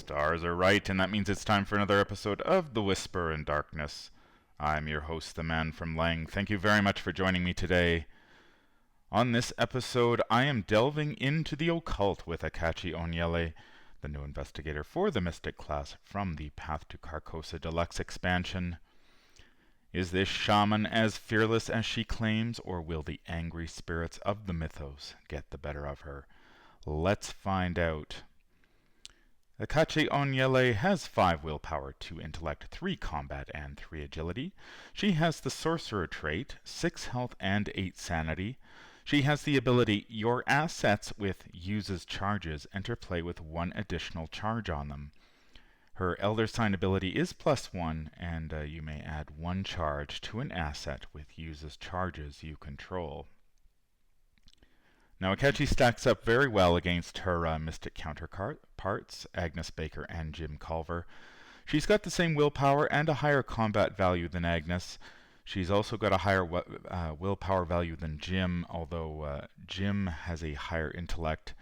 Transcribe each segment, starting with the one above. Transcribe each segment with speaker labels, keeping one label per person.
Speaker 1: Stars are right, and that means it's time for another episode of The Whisper in Darkness. I'm your host, the Man from Lang. Thank you very much for joining me today. On this episode, I am delving into the occult with Akachi Onyele, the new investigator for the Mystic class from the Path to Carcosa Deluxe expansion. Is this shaman as fearless as she claims, or will the angry spirits of the mythos get the better of her? Let's find out. Akachi Onyele has 5 willpower, 2 intellect, 3 combat, and 3 agility. She has the sorcerer trait, 6 health and 8 sanity. She has the ability Your Assets with uses charges enter play with 1 additional charge on them. Her Elder Sign ability is +1, and you may add 1 charge to an asset with uses charges you control. Now, Akachi stacks up very well against her Mystic counterparts, Agnes Baker and Jim Culver. She's got the same willpower and a higher combat value than Agnes. She's also got a higher willpower value than Jim, although Jim has a higher intellect.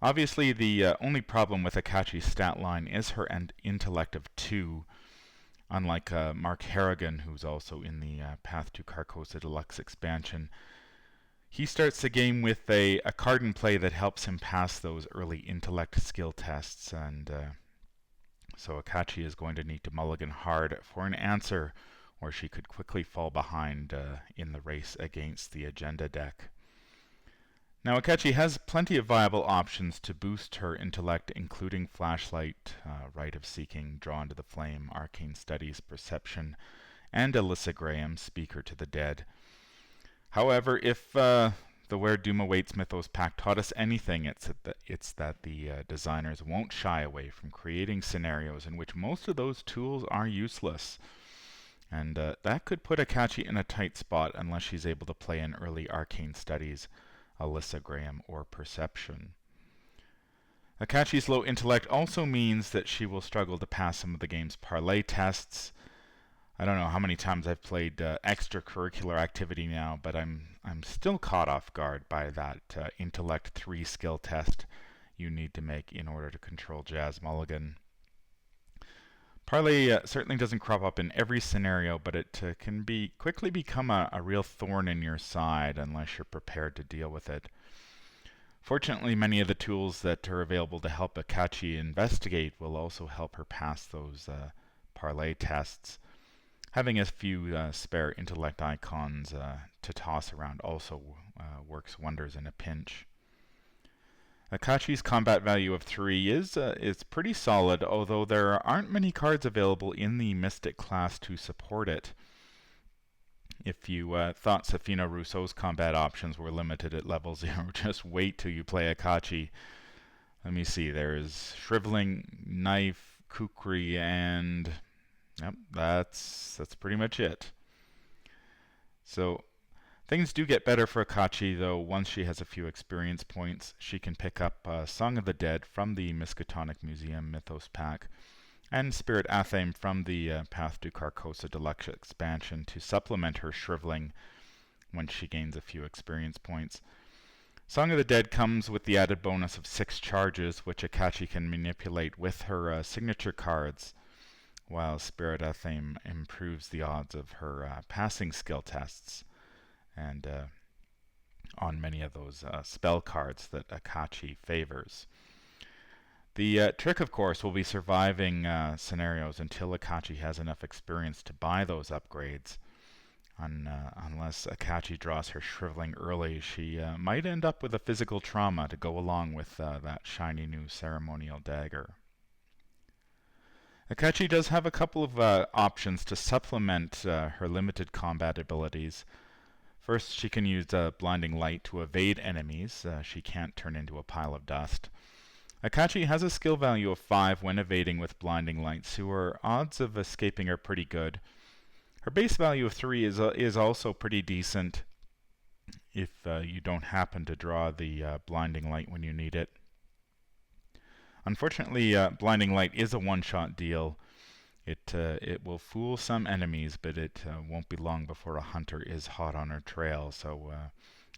Speaker 1: Obviously, the only problem with Akachi's stat line is her intellect of 2, unlike Mark Harrigan, who's also in the Path to Carcosa Deluxe expansion. He starts the game with a card in play that helps him pass those early intellect skill tests, and so Akachi is going to need to mulligan hard for an answer, or she could quickly fall behind in the race against the agenda deck. Now, Akachi has plenty of viable options to boost her intellect, including Flashlight, Rite of Seeking, Drawn to the Flame, Arcane Studies, Perception, and Alyssa Graham, Speaker to the Dead. However, if the Where Doom Awaits Mythos pack taught us anything, it's that the designers won't shy away from creating scenarios in which most of those tools are useless. And that could put Akachi in a tight spot unless she's able to play in early Arcane Studies, Alyssa Graham, or Perception. Akachi's low intellect also means that she will struggle to pass some of the game's parlay tests. I don't know how many times I've played extracurricular activity now, but I'm still caught off guard by that intellect 3 skill test you need to make in order to control Jazz Mulligan. Parlay certainly doesn't crop up in every scenario, but it can quickly become a real thorn in your side unless you're prepared to deal with it. Fortunately, many of the tools that are available to help Akachi investigate will also help her pass those parlay tests. Having a few spare intellect icons to toss around also works wonders in a pinch. Akachi's combat value of 3 is pretty solid, although there aren't many cards available in the Mystic class to support it. If you thought Safina Rousseau's combat options were limited at level 0, just wait till you play Akachi. Let me see, there's Shriveling, Knife, Kukri, and yep, that's pretty much it. So things do get better for Akachi, though. Once she has a few experience points, she can pick up Song of the Dead from the Miskatonic Museum Mythos pack, and Spirit Athame from the Path to Carcosa Deluxe expansion to supplement her Shriveling when she gains a few experience points. Song of the Dead comes with the added bonus of 6 charges, which Akachi can manipulate with her signature cards, while Spirit Athame improves the odds of her passing skill tests and on many of those spell cards that Akachi favors. The trick, of course, will be surviving scenarios until Akachi has enough experience to buy those upgrades. Unless Akachi draws her Shriveling early, she might end up with a physical trauma to go along with that shiny new ceremonial dagger. Akachi does have a couple of options to supplement her limited combat abilities. First, she can use Blinding Light to evade enemies. She can't turn into a pile of dust. Akachi has a skill value of 5 when evading with Blinding Light, so her odds of escaping are pretty good. Her base value of 3 is also pretty decent if you don't happen to draw the Blinding Light when you need it. Unfortunately, Blinding Light is a one-shot deal. It will fool some enemies, but it won't be long before a hunter is hot on her trail, so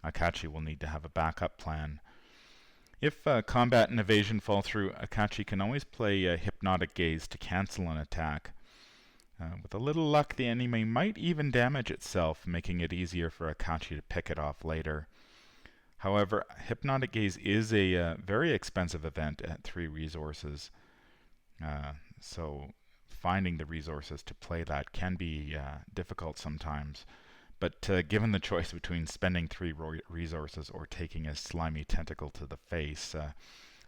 Speaker 1: Akachi will need to have a backup plan. If combat and evasion fall through, Akachi can always play Hypnotic Gaze to cancel an attack. With a little luck, the enemy might even damage itself, making it easier for Akachi to pick it off later. However, Hypnotic Gaze is a very expensive event at 3 resources, so finding the resources to play that can be difficult sometimes. But given the choice between spending 3 resources or taking a slimy tentacle to the face,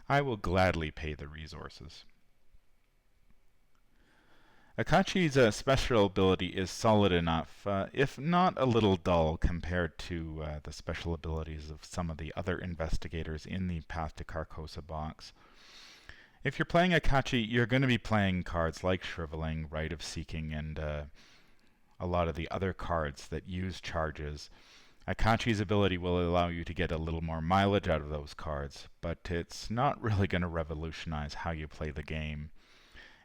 Speaker 1: I will gladly pay the resources. Akachi's special ability is solid enough, if not a little dull compared to the special abilities of some of the other investigators in the Path to Carcosa box. If you're playing Akachi, you're going to be playing cards like Shriveling, Rite of Seeking, and a lot of the other cards that use charges. Akachi's ability will allow you to get a little more mileage out of those cards, but it's not really going to revolutionize how you play the game.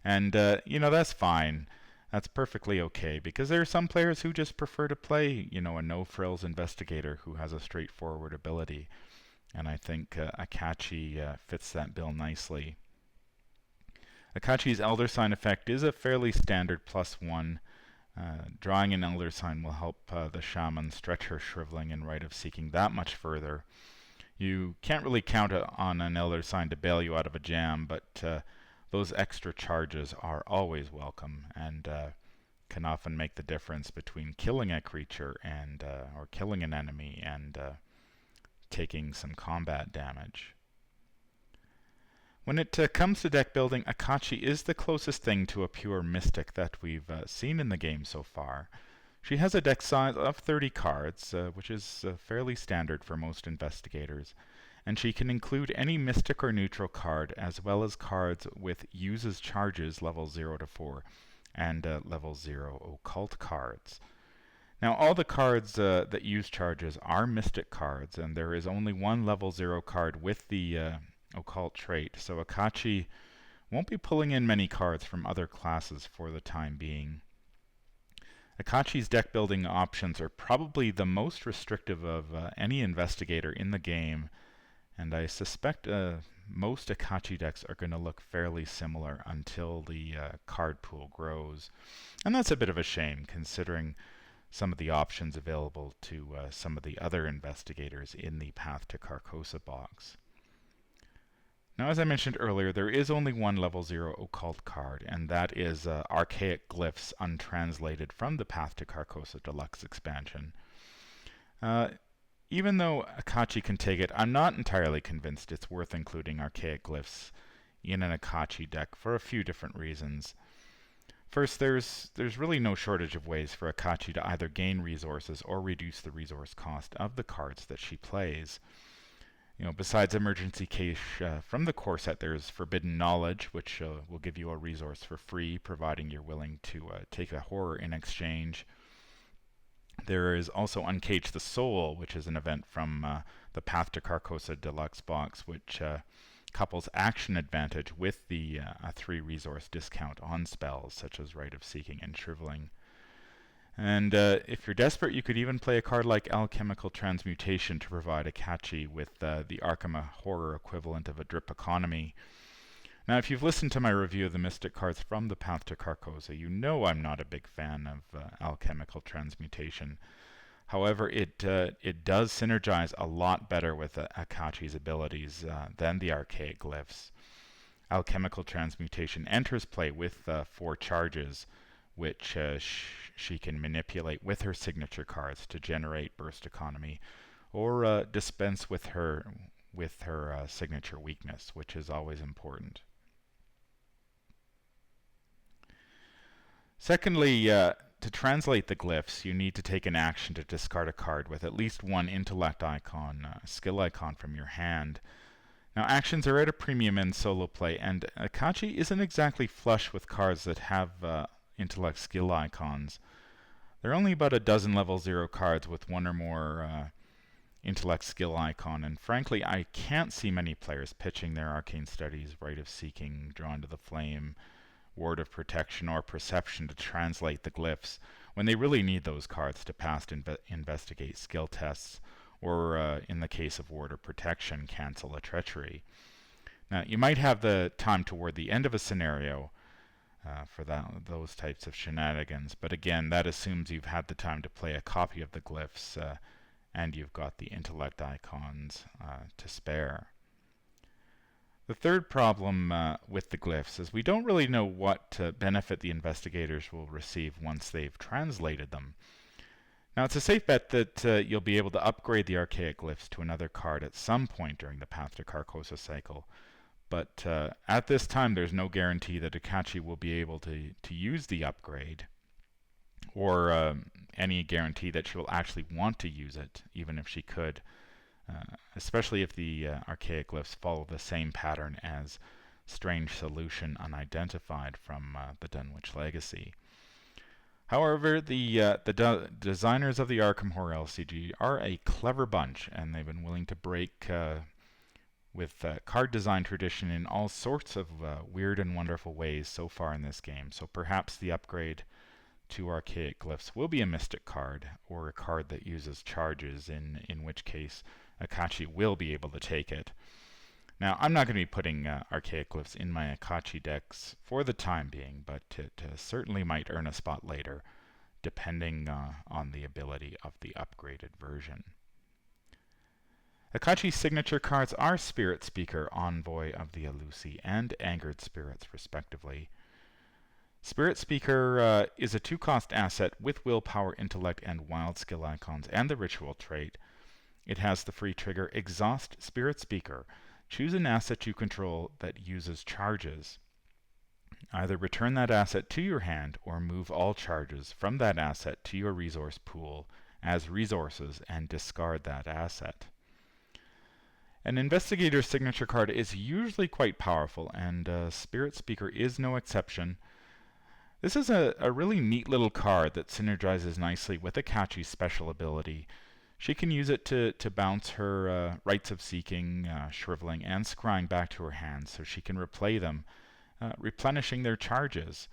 Speaker 1: And, that's fine. That's perfectly okay, because there are some players who just prefer to play, a no-frills investigator who has a straightforward ability. And I think Akachi fits that bill nicely. Akachi's Elder Sign effect is a fairly standard +1. Drawing an Elder Sign will help the Shaman stretch her Shriveling and Rite of Seeking that much further. You can't really count on an Elder Sign to bail you out of a jam, but those extra charges are always welcome and can often make the difference between killing a creature and or killing an enemy and taking some combat damage. When it comes to deck building, Akachi is the closest thing to a pure mystic that we've seen in the game so far. She has a deck size of 30 cards, which is fairly standard for most investigators, and she can include any mystic or neutral card as well as cards with uses charges level 0 to 4 and level 0 occult cards. Now all the cards that use charges are mystic cards, and there is only one level 0 card with the occult trait, so Akachi won't be pulling in many cards from other classes for the time being. Akachi's deck building options are probably the most restrictive of any investigator in the game, and I suspect most Akachi decks are going to look fairly similar until the card pool grows. And that's a bit of a shame, considering some of the options available to some of the other investigators in the Path to Carcosa box. Now, as I mentioned earlier, there is only one level 0 occult card, and that is Archaic Glyphs Untranslated from the Path to Carcosa Deluxe expansion. Even though Akachi can take it, I'm not entirely convinced it's worth including Archaic Glyphs in an Akachi deck for a few different reasons. First, there's really no shortage of ways for Akachi to either gain resources or reduce the resource cost of the cards that she plays. Besides Emergency Cache from the core set, there's Forbidden Knowledge, which will give you a resource for free, providing you're willing to take a horror in exchange. There is also Uncage the Soul, which is an event from the Path to Carcosa Deluxe box, which couples action advantage with the 3 resource discount on spells, such as Rite of Seeking and Shriveling. And if you're desperate, you could even play a card like Alchemical Transmutation to provide Akachi with the Arkham horror equivalent of a drip economy. Now, if you've listened to my review of the Mystic cards from the Path to Carcosa, you know I'm not a big fan of Alchemical Transmutation. However, it does synergize a lot better with Akachi's abilities than the Archaic Glyphs. Alchemical Transmutation enters play with 4 charges, which she can manipulate with her signature cards to generate burst economy, or dispense with her signature weakness, which is always important. Secondly, to translate the glyphs, you need to take an action to discard a card with at least one intellect icon, skill icon from your hand. Now, actions are at a premium in solo play, and Akachi isn't exactly flush with cards that have intellect skill icons. There are only about a dozen level 0 cards with one or more intellect skill icon, and frankly, I can't see many players pitching their Arcane Studies, Rite of Seeking, Drawn to the Flame, Ward of Protection, or Perception to translate the glyphs when they really need those cards to pass investigate skill tests, or in the case of ward or protection, cancel a treachery. Now, you might have the time toward the end of a scenario for those types of shenanigans, but again, that assumes you've had the time to play a copy of the glyphs and you've got the intellect icons to spare. The third problem with the glyphs is we don't really know what benefit the investigators will receive once they've translated them. Now, it's a safe bet that you'll be able to upgrade the Archaic glyphs to another card at some point during the Path to Carcosa cycle, but at this time there's no guarantee that Akachi will be able to use the upgrade, or any guarantee that she will actually want to use it, even if she could, especially if the Archaic glyphs follow the same pattern as Strange Solution Unidentified from the Dunwich Legacy. However, the designers of the Arkham Horror LCG are a clever bunch, and they've been willing to break with card design tradition in all sorts of weird and wonderful ways so far in this game. So perhaps the upgrade to Archaic glyphs will be a mystic card, or a card that uses charges, in which case Akachi will be able to take it. Now, I'm not going to be putting Archaic glyphs in my Akachi decks for the time being, but it certainly might earn a spot later, depending on the ability of the upgraded version. Akachi's signature cards are Spirit Speaker, Envoy of the Elusi, and Angered Spirits, respectively. Spirit Speaker is a 2-cost asset with Willpower, Intellect, and Wild skill icons, and the Ritual trait. It has the free trigger Exhaust Spirit Speaker. Choose an asset you control that uses charges. Either return that asset to your hand, or move all charges from that asset to your resource pool as resources and discard that asset. An Investigator's signature card is usually quite powerful, and Spirit Speaker is no exception. This is a really neat little card that synergizes nicely with Akachi's special ability. She can use it to bounce her Rites of Seeking, Shriveling, and Scrying back to her hand so she can replay them, replenishing their charges.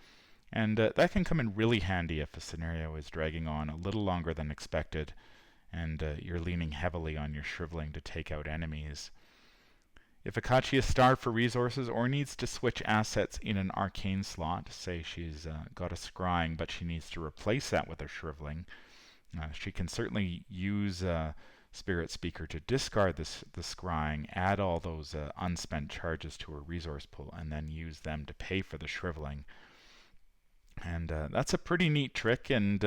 Speaker 1: And that can come in really handy if a scenario is dragging on a little longer than expected, and you're leaning heavily on your Shriveling to take out enemies. If Akachi is starved for resources or needs to switch assets in an arcane slot, say she's got a Scrying but she needs to replace that with a Shriveling, she can certainly use Spirit Speaker to discard the Scrying, add all those unspent charges to her resource pool, and then use them to pay for the Shriveling. And that's a pretty neat trick, and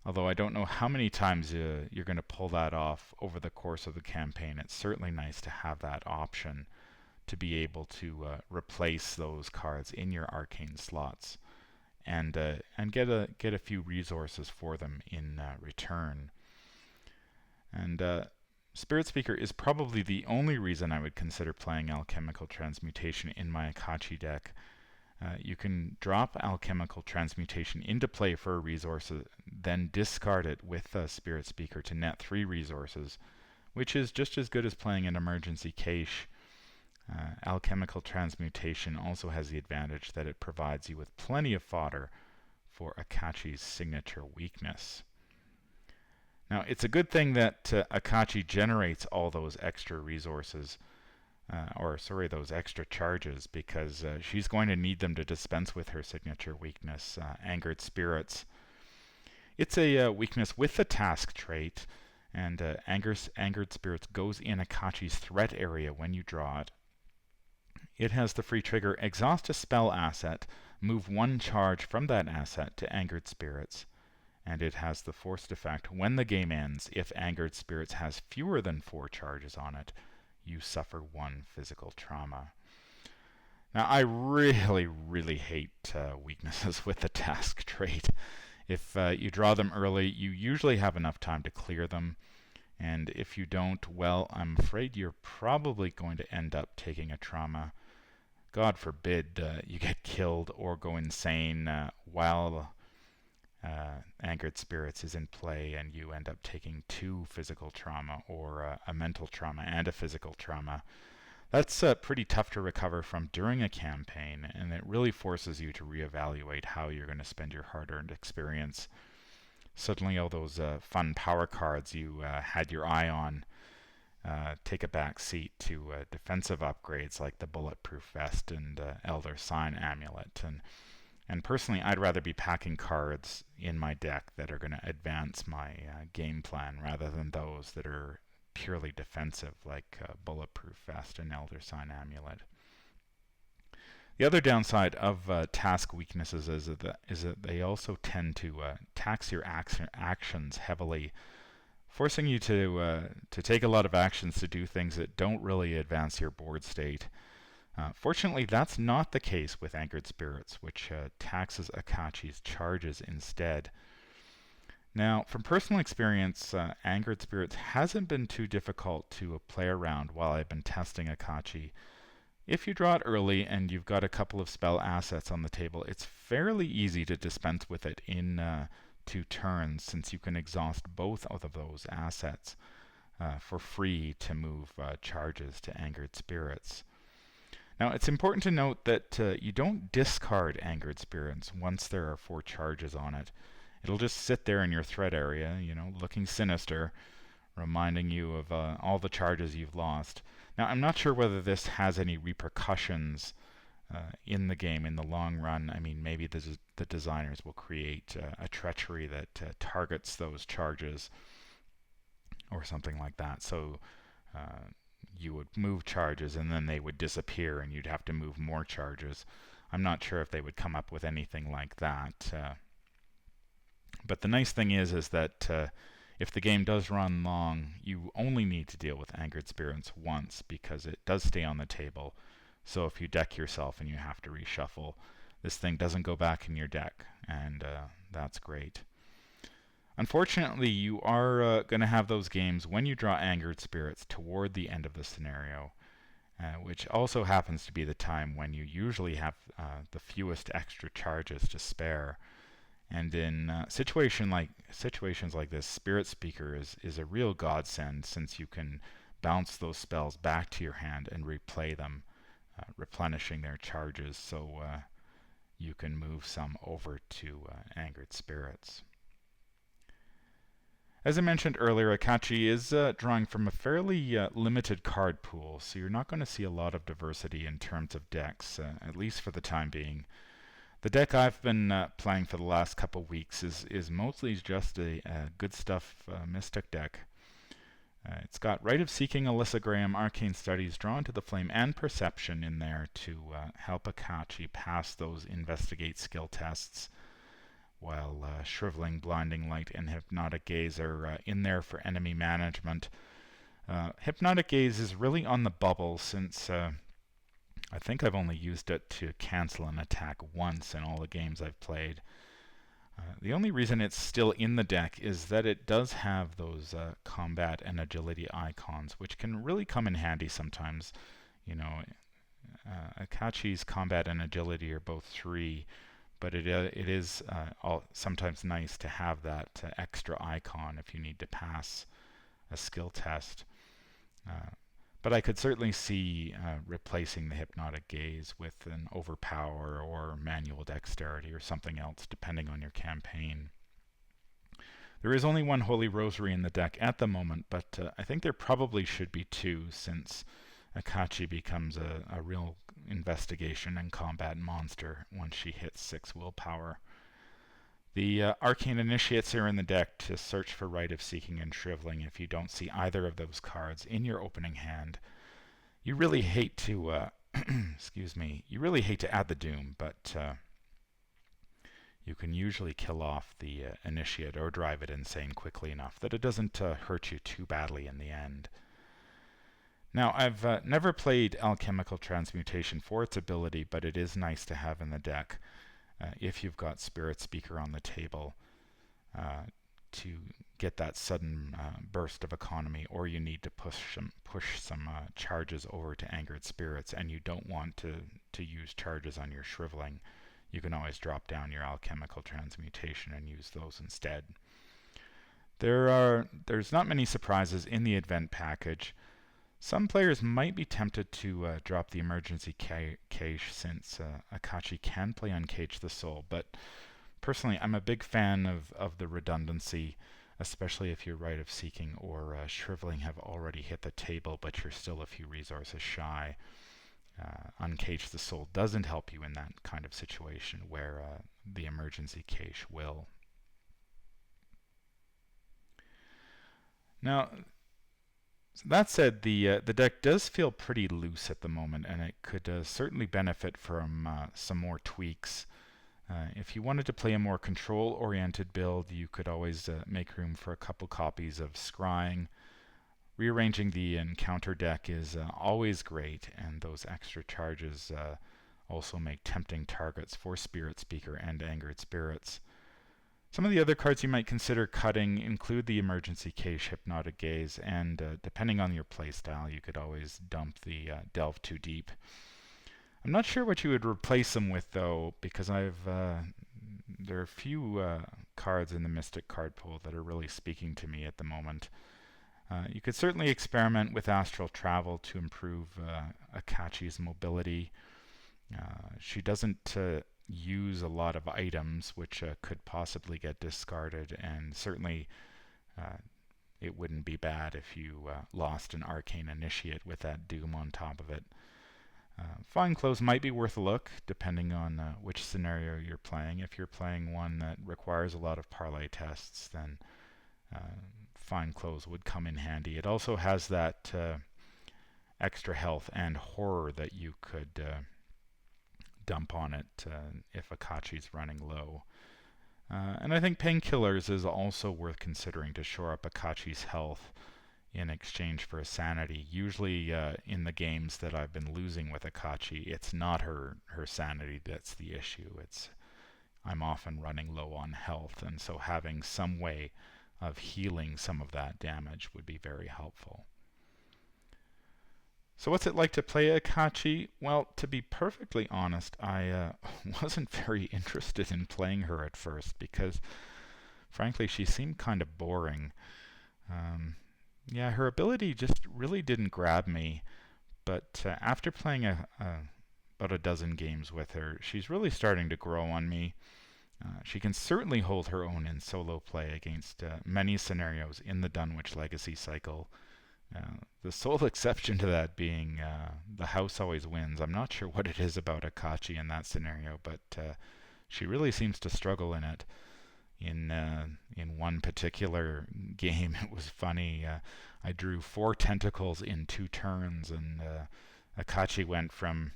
Speaker 1: although I don't know how many times you're going to pull that off over the course of the campaign, it's certainly nice to have that option to be able to replace those cards in your arcane slots, and get a few resources for them in return. And Spirit Speaker is probably the only reason I would consider playing Alchemical Transmutation in my Akachi deck. You can drop Alchemical Transmutation into play for a resource, then discard it with Spirit Speaker to net 3 resources, which is just as good as playing an emergency cache. Alchemical Transmutation also has the advantage that it provides you with plenty of fodder for Akachi's signature weakness. Now, it's a good thing that Akachi generates all those extra resources, those extra charges, because she's going to need them to dispense with her signature weakness, Angered Spirits. It's a weakness with the task trait, and Angered Spirits goes in Akachi's threat area when you draw it. It has the free trigger Exhaust a spell asset, move 1 charge from that asset to Angered Spirits, and it has the forced effect when the game ends. If Angered Spirits has fewer than 4 charges on it, you suffer 1 physical trauma. Now, I really hate weaknesses with the task trait. If you draw them early, you usually have enough time to clear them, and if you don't, well, I'm afraid you're probably going to end up taking a trauma. God forbid you get killed or go insane while Angered Spirits is in play, and you end up taking 2 physical trauma, or a mental trauma and a physical trauma. That's pretty tough to recover from during a campaign, and it really forces you to reevaluate how you're going to spend your hard-earned experience. suddenly all those fun power cards you had your eye on take a back seat to defensive upgrades like the Bulletproof Vest and Elder Sign Amulet. And personally, I'd rather be packing cards in my deck that are going to advance my game plan rather than those that are purely defensive like Bulletproof Vest and Elder Sign Amulet. The other downside of task weaknesses is that they also tend to tax your actions heavily, forcing you to take a lot of actions to do things that don't really advance your board state. Fortunately, that's not the case with Anchored Spirits, which taxes Akachi's charges instead. Now, from personal experience, Anchored Spirits hasn't been too difficult to play around while I've been testing Akachi. If you draw it early and you've got a couple of spell assets on the table, it's fairly easy to dispense with it in 2 turns, since you can exhaust both of those assets for free to move charges to Angered Spirits. Now, it's important to note that you don't discard Angered Spirits once there are 4 charges on it. It'll just sit there in your threat area, looking sinister, reminding you of all the charges you've lost. Now, I'm not sure whether this has any repercussions in the game in the long run. I mean, maybe the designers will create a treachery that targets those charges or something like that. So you would move charges and then they would disappear and you'd have to move more charges. I'm not sure if they would come up with anything like that. But the nice thing is that if the game does run long, you only need to deal with Angered Spirits once because it does stay on the table. So if you deck yourself and you have to reshuffle, this thing doesn't go back in your deck, and that's great. Unfortunately, you are going to have those games when you draw Angered Spirits toward the end of the scenario, which also happens to be the time when you usually have the fewest extra charges to spare. And in situations like this, Spirit Speaker is a real godsend, since you can bounce those spells back to your hand and replay them, replenishing their charges, so you can move some over to Angered Spirits. As I mentioned earlier, Akachi is drawing from a fairly limited card pool, so you're not going to see a lot of diversity in terms of decks, at least for the time being. The deck I've been playing for the last couple weeks is mostly just a good stuff Mystic deck. It's got Rite of Seeking, Alyssa Graham, Arcane Studies, Drawn to the Flame, and Perception in there to help Akachi pass those Investigate skill tests, while Shriveling, Blinding Light, and Hypnotic Gaze are in there for enemy management. Hypnotic Gaze is really on the bubble, since I think I've only used it to cancel an attack once in all the games I've played. The only reason it's still in the deck is that it does have those combat and agility icons, which can really come in handy sometimes. Akachi's combat and agility are both 3, but it is sometimes nice to have that extra icon if you need to pass a skill test. But I could certainly see replacing the Hypnotic Gaze with an Overpower or Manual Dexterity or something else, depending on your campaign. There is only 1 Holy Rosary in the deck at the moment, but I think there probably should be 2, since Akachi becomes a real investigation and combat monster once she hits 6 willpower. The Arcane Initiates are in the deck to search for Rite of Seeking and Shriveling if you don't see either of those cards in your opening hand. You really hate to, you really hate to add the Doom, but you can usually kill off the Initiate or drive it insane quickly enough that it doesn't hurt you too badly in the end. Now, I've never played Alchemical Transmutation for its ability, but it is nice to have in the deck. If you've got Spirit Speaker on the table to get that sudden burst of economy, or you need to push some charges over to Angered Spirits and you don't want to use charges on your Shriveling, you can always drop down your Alchemical Transmutation and use those instead. There's not many surprises in the event package. Some players might be tempted to drop the emergency cache, since Akachi can play Uncage the Soul, but Personally, I'm a big fan of the redundancy, especially if your Rite of Seeking or Shriveling have already hit the table, but you're still a few resources shy. Uncage the Soul doesn't help you in that kind of situation where the emergency cache will. Now, that said, the deck does feel pretty loose at the moment, and it could certainly benefit from some more tweaks. If you wanted to play a more control-oriented build, you could always make room for a couple copies of Scrying. Rearranging the encounter deck is always great, and those extra charges also make tempting targets for Spirit Speaker and Angered Spirits. Some of the other cards you might consider cutting include the Emergency Cache, Hypnotic Gaze, and depending on your playstyle, you could always dump the Delve Too Deep. I'm not sure what you would replace them with, though, because there are a few cards in the Mystic card pool that are really speaking to me at the moment. You could certainly experiment with Astral Travel to improve Akachi's mobility. She doesn't use a lot of items, which could possibly get discarded, and certainly it wouldn't be bad if you lost an Arcane Initiate with that Doom on top of it. Fine Clothes might be worth a look, depending on which scenario you're playing. If you're playing one that requires a lot of parlay tests, then Fine Clothes would come in handy. It also has that extra health and horror that you could dump on it if Akachi's running low. And I think Painkillers is also worth considering to shore up Akachi's health in exchange for a sanity. Usually in the games that I've been losing with Akachi, it's not her sanity that's the issue. I'm often running low on health, and so having some way of healing some of that damage would be very helpful. So what's it like to play Akachi? Well, to be perfectly honest, I wasn't very interested in playing her at first because, frankly, she seemed kind of boring. Yeah, her ability just really didn't grab me, but after playing about a dozen games with her, she's really starting to grow on me. She can certainly hold her own in solo play against many scenarios in the Dunwich Legacy cycle. The sole exception to that being the house always wins. I'm not sure what it is about Akachi in that scenario, but she really seems to struggle in it. In one particular game, it was funny. I drew 4 tentacles in 2 turns, and Akachi went from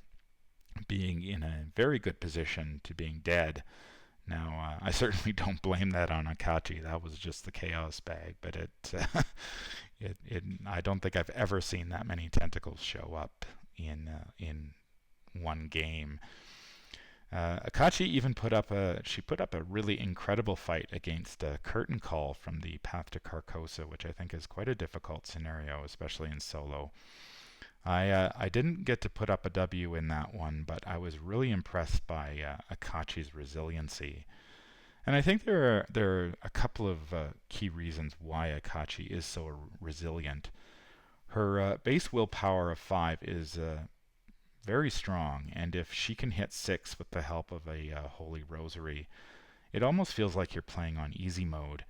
Speaker 1: being in a very good position to being dead. Now, I certainly don't blame that on Akachi. That was just the chaos bag, but I don't think I've ever seen that many tentacles show up in one game. Akachi even put up a really incredible fight against Curtain Call from the Path to Carcosa, which I think is quite a difficult scenario, especially in solo. I didn't get to put up a W in that one, but I was really impressed by Akachi's resiliency. And I think there are a couple of key reasons why Akachi is so resilient. Her base willpower of 5 is very strong, and if she can hit 6 with the help of a Holy Rosary, it almost feels like you're playing on easy mode.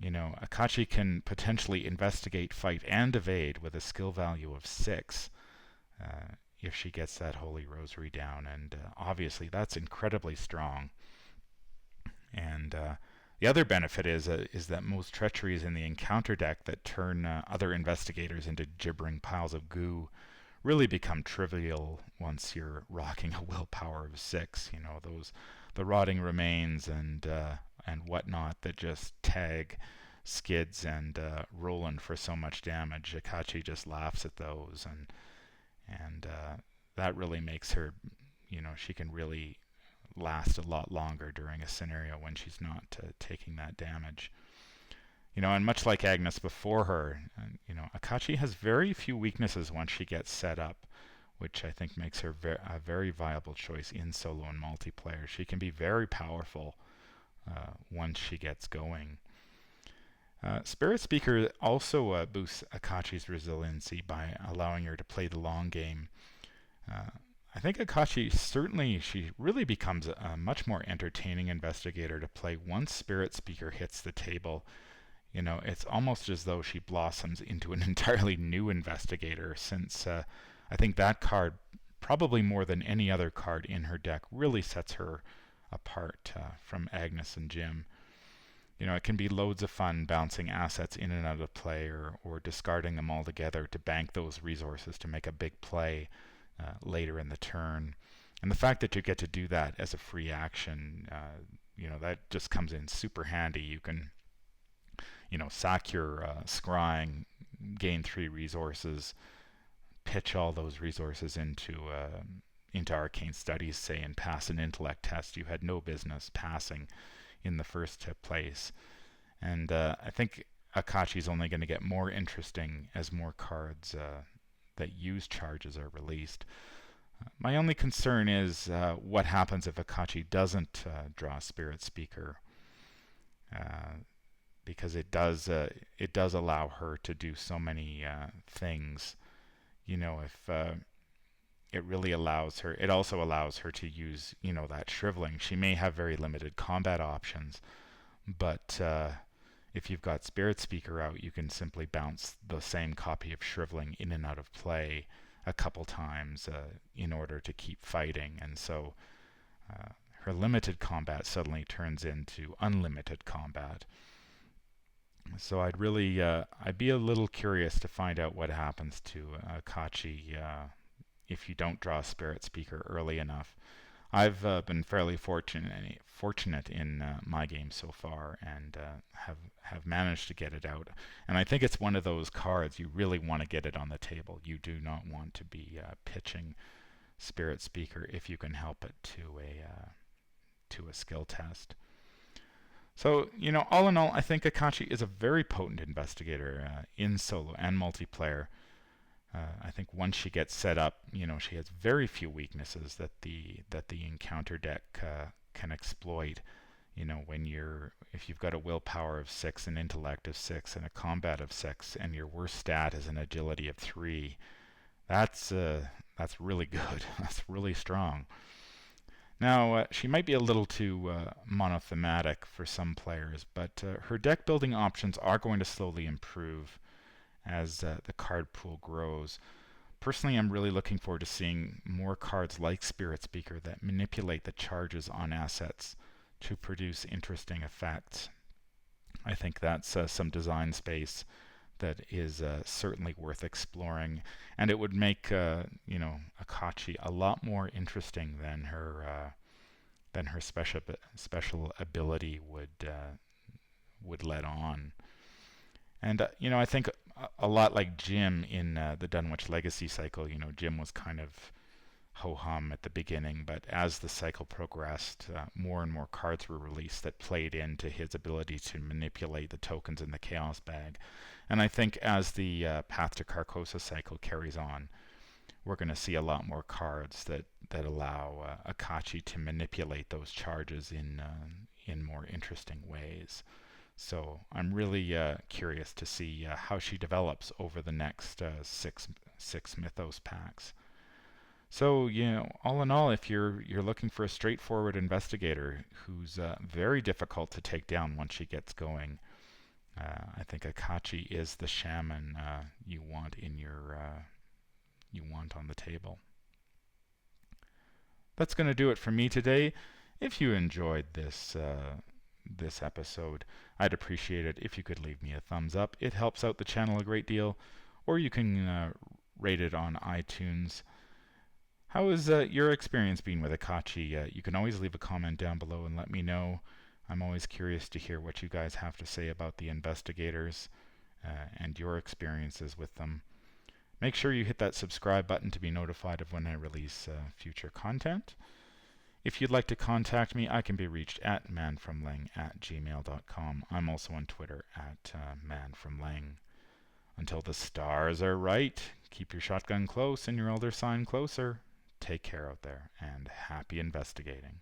Speaker 1: You know, Akachi can potentially investigate, fight, and evade with a skill value of 6 if she gets that Holy Rosary down, and obviously that's incredibly strong. And the other benefit is that most treacheries in the encounter deck that turn other investigators into gibbering piles of goo really become trivial once you're rocking a willpower of 6. You know, the rotting remains and whatnot that just tag Skids and Roland for so much damage. Akachi just laughs at those, and that really makes her, you know, she can really last a lot longer during a scenario when she's not taking that damage. You know, and much like Agnes before her, you know, Akachi has very few weaknesses once she gets set up, which I think makes her a very viable choice in solo and multiplayer. She can be very powerful once she gets going. Spirit Speaker also boosts Akachi's resiliency by allowing her to play the long game. I think Akachi certainly, she really becomes a much more entertaining investigator to play once Spirit Speaker hits the table. It's almost as though she blossoms into an entirely new investigator, since I think that card, probably more than any other card in her deck, really sets her apart from Agnes and Jim. It can be loads of fun bouncing assets in and out of play, or discarding them all together to bank those resources to make a big play later in the turn. And the fact that you get to do that as a free action, that just comes in super handy. You can, sack your scrying, gain 3 resources, pitch all those resources into arcane studies, say, and pass an intellect test you had no business passing in the first place. And I think Akachi's only going to get more interesting as more cards that use charges are released. My only concern is what happens if Akachi doesn't draw Spirit Speaker, because it does allow her to do so many things. If it really allows her, it also allows her to use, that shriveling. She may have very limited combat options, but if you've got Spirit Speaker out, you can simply bounce the same copy of shriveling in and out of play a couple times in order to keep fighting. And so her limited combat suddenly turns into unlimited combat. So I'd be a little curious to find out what happens to Akachi if you don't draw Spirit Speaker early enough. I've been fairly fortunate in my game so far, and have managed to get it out. And I think it's one of those cards you really want to get it on the table. You do not want to be pitching Spirit Speaker if you can help it to a skill test. So, all in all, I think Akachi is a very potent investigator in solo and multiplayer. I think once she gets set up, she has very few weaknesses that the encounter deck can exploit. If you've got a willpower of 6, an intellect of 6, and a combat of 6, and your worst stat is an agility of 3, that's really good. That's really strong. Now, she might be a little too monothematic for some players, but her deck building options are going to slowly improve as the card pool grows. Personally, I'm really looking forward to seeing more cards like Spirit Speaker that manipulate the charges on assets to produce interesting effects. I think that's some design space that is certainly worth exploring, and it would make Akachi a lot more interesting than her special ability would let on. And I think a lot like Jim in the Dunwich Legacy cycle. Jim was kind of ho-hum at the beginning, but as the cycle progressed, more and more cards were released that played into his ability to manipulate the tokens in the Chaos Bag. And I think as the Path to Carcosa cycle carries on, we're going to see a lot more cards that allow Akachi to manipulate those charges in more interesting ways. So I'm really curious to see how she develops over the next six Mythos packs. So, all in all, if you're looking for a straightforward investigator who's very difficult to take down once she gets going, I think Akachi is the shaman you want on the table. That's going to do it for me today. If you enjoyed this episode, I'd appreciate it if you could leave me a thumbs up. It helps out the channel a great deal. Or you can rate it on iTunes. How has your experience been with Akachi? You can always leave a comment down below and let me know. I'm always curious to hear what you guys have to say about the investigators and your experiences with them. Make sure you hit that subscribe button to be notified of when I release future content. If you'd like to contact me, I can be reached at manfromlang@gmail.com. I'm also on Twitter at manfromlang. Until the stars are right, keep your shotgun close and your elder sign closer. Take care out there, and happy investigating.